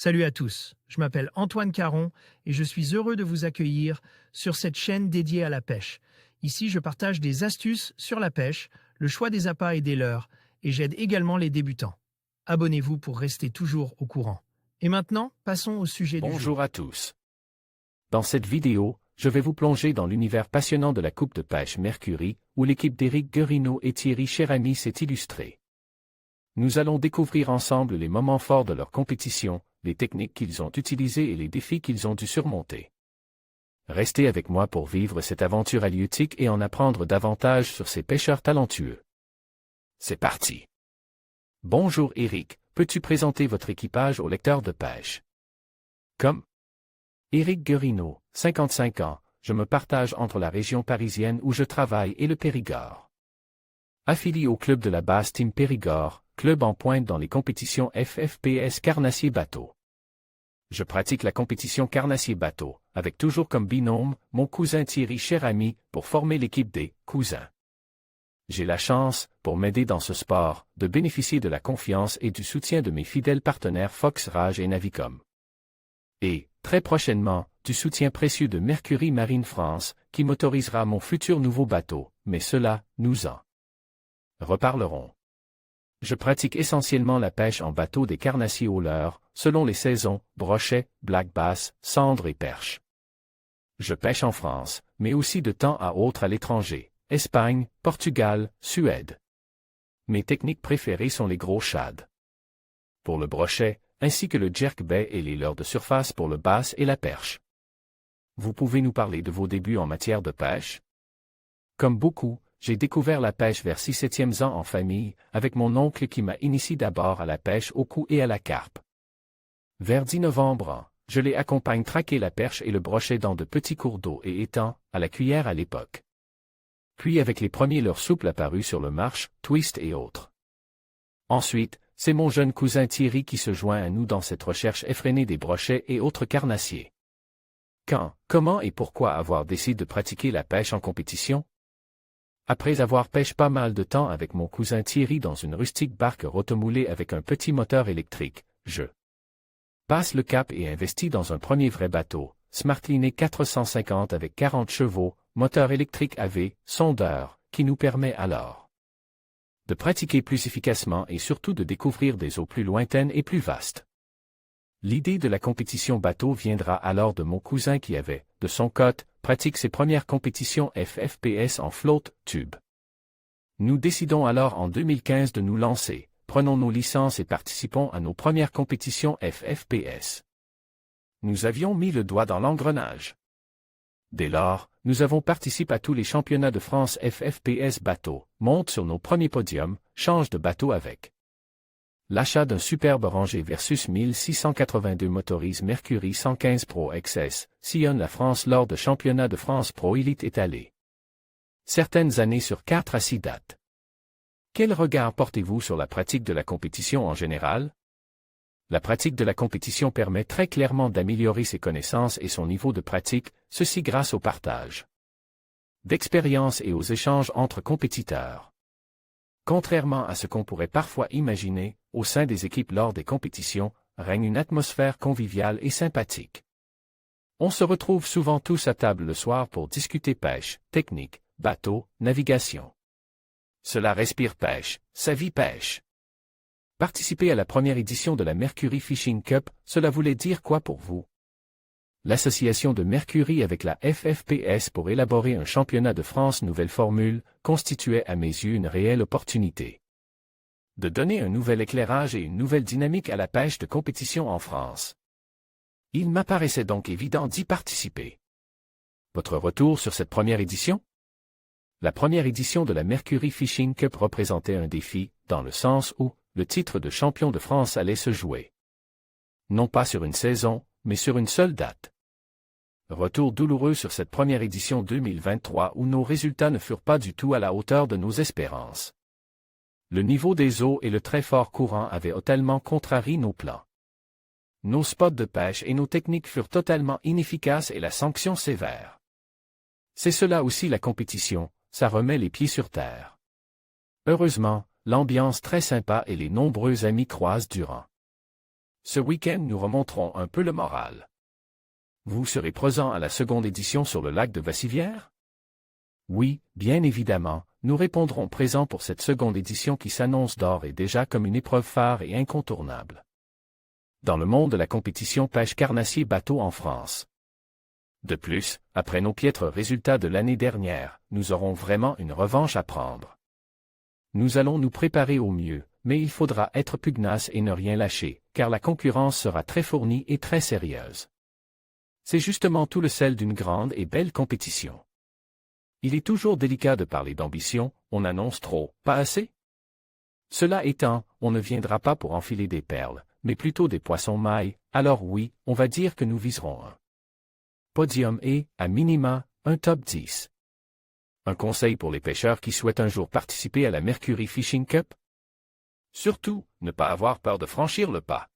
Salut à tous, je m'appelle Antoine Caron et je suis heureux de vous accueillir sur cette chaîne dédiée à la pêche. Ici, je partage des astuces sur la pêche, le choix des appâts et des leurres, et j'aide également les débutants. Abonnez-vous pour rester toujours au courant. Et maintenant, passons au sujet du jour. Bonjour à tous. Dans cette vidéo, je vais vous plonger dans l'univers passionnant de la coupe de pêche Mercury, où l'équipe d'Éric Guerino et Thierry Cherami s'est illustrée. Nous allons découvrir ensemble les moments forts de leur compétition, les techniques qu'ils ont utilisées et les défis qu'ils ont dû surmonter. Restez avec moi pour vivre cette aventure halieutique et en apprendre davantage sur ces pêcheurs talentueux. C'est parti. Bonjour Éric, peux-tu présenter votre équipage au lecteur de pêche? Comme Éric Guerino, 55 ans, je me partage entre la région parisienne où je travaille et le Périgord. Affilié au club de la Basse Team Périgord, club en pointe dans les compétitions FFPS Carnassier Bateau. Je pratique la compétition Carnassier Bateau, avec toujours comme binôme, mon cousin Thierry Cherami, pour former l'équipe des cousins. J'ai la chance, pour m'aider dans ce sport, de bénéficier de la confiance et du soutien de mes fidèles partenaires Fox Rage et Navicom. Et, très prochainement, du soutien précieux de Mercury Marine France, qui motorisera mon futur nouveau bateau, mais cela, nous en reparlerons. Je pratique essentiellement la pêche en bateau des carnassiers au leurre, selon les saisons, brochet, black bass, cendre et perche. Je pêche en France, mais aussi de temps à autre à l'étranger, Espagne, Portugal, Suède. Mes techniques préférées sont les gros shads pour le brochet, ainsi que le jerkbait et les leurres de surface pour le bass et la perche. Vous pouvez nous parler de vos débuts en matière de pêche? Comme beaucoup, j'ai découvert la pêche vers 6-7e ans en famille, avec mon oncle qui m'a initié d'abord à la pêche au cou et à la carpe. Vers 19 ans, je les accompagne traquer la perche et le brochet dans de petits cours d'eau et étangs, à la cuillère à l'époque. Puis avec les premiers leurres souples apparus sur le marche, twist et autres. Ensuite, c'est mon jeune cousin Thierry qui se joint à nous dans cette recherche effrénée des brochets et autres carnassiers. Quand, comment et pourquoi avoir décidé de pratiquer la pêche en compétition? Après avoir pêché pas mal de temps avec mon cousin Thierry dans une rustique barque rotomoulée avec un petit moteur électrique, je passe le cap et investis dans un premier vrai bateau, Smartline 450 avec 40 chevaux, moteur électrique AV, sondeur, qui nous permet alors de pratiquer plus efficacement et surtout de découvrir des eaux plus lointaines et plus vastes. L'idée de la compétition bateau viendra alors de mon cousin qui avait, de son côté, pratique ses premières compétitions FFPS en flotte tube. Nous décidons alors en 2015 de nous lancer, prenons nos licences et participons à nos premières compétitions FFPS. Nous avions mis le doigt dans l'engrenage. Dès lors, nous avons participé à tous les championnats de France FFPS bateau, monte sur nos premiers podiums, change de bateau avec l'achat d'un superbe rangé versus 1682 motorise Mercury 115 Pro XS, sillonne la France lors de championnats de France Pro Elite étalés. Certaines années sur 4 à 6 dates. Quel regard portez-vous sur la pratique de la compétition en général? La pratique de la compétition permet très clairement d'améliorer ses connaissances et son niveau de pratique, ceci grâce au partage d'expériences et aux échanges entre compétiteurs. Contrairement à ce qu'on pourrait parfois imaginer, au sein des équipes lors des compétitions, règne une atmosphère conviviale et sympathique. On se retrouve souvent tous à table le soir pour discuter pêche, technique, bateau, navigation. Cela respire pêche, sa vie pêche. Participer à la première édition de la Mercury Fishing Cup, cela voulait dire quoi pour vous? L'association de Mercury avec la FFPS pour élaborer un championnat de France nouvelle formule, constituait à mes yeux une réelle opportunité de donner un nouvel éclairage et une nouvelle dynamique à la pêche de compétition en France. Il m'apparaissait donc évident d'y participer. Votre retour sur cette première édition? La première édition de la Mercury Fishing Cup représentait un défi, dans le sens où le titre de champion de France allait se jouer. Non pas sur une saison, mais sur une seule date. Retour douloureux sur cette première édition 2023 où nos résultats ne furent pas du tout à la hauteur de nos espérances. Le niveau des eaux et le très fort courant avaient totalement contrarié nos plans. Nos spots de pêche et nos techniques furent totalement inefficaces et la sanction sévère. C'est cela aussi la compétition, ça remet les pieds sur terre. Heureusement, l'ambiance très sympa et les nombreux amis croisent durant Ce week-end, nous remonterons un peu le moral. Vous serez présent à la seconde édition sur le lac de Vassivière? Oui, bien évidemment, nous répondrons présent pour cette seconde édition qui s'annonce d'ores et déjà comme une épreuve phare et incontournable dans le monde de la compétition pêche carnassier bateau en France. De plus, après nos piètres résultats de l'année dernière, nous aurons vraiment une revanche à prendre. Nous allons nous préparer au mieux, mais il faudra être pugnace et ne rien lâcher, car la concurrence sera très fournie et très sérieuse. C'est justement tout le sel d'une grande et belle compétition. Il est toujours délicat de parler d'ambition, on annonce trop, pas assez? Cela étant, on ne viendra pas pour enfiler des perles, mais plutôt des poissons mailles, alors oui, on va dire que nous viserons un podium et, à minima, un top 10. Un conseil pour les pêcheurs qui souhaitent un jour participer à la Mercury Fishing Cup? Surtout, ne pas avoir peur de franchir le pas.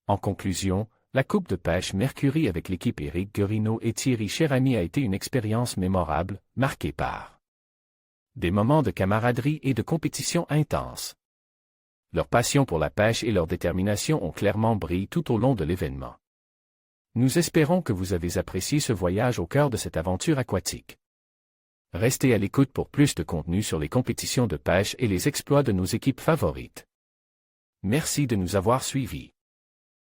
En conclusion, la coupe de pêche Mercury avec l'équipe Éric Guerino et Thierry Cherami a été une expérience mémorable, marquée par des moments de camaraderie et de compétition intense. Leur passion pour la pêche et leur détermination ont clairement brillé tout au long de l'événement. Nous espérons que vous avez apprécié ce voyage au cœur de cette aventure aquatique. Restez à l'écoute pour plus de contenu sur les compétitions de pêche et les exploits de nos équipes favorites. Merci de nous avoir suivis.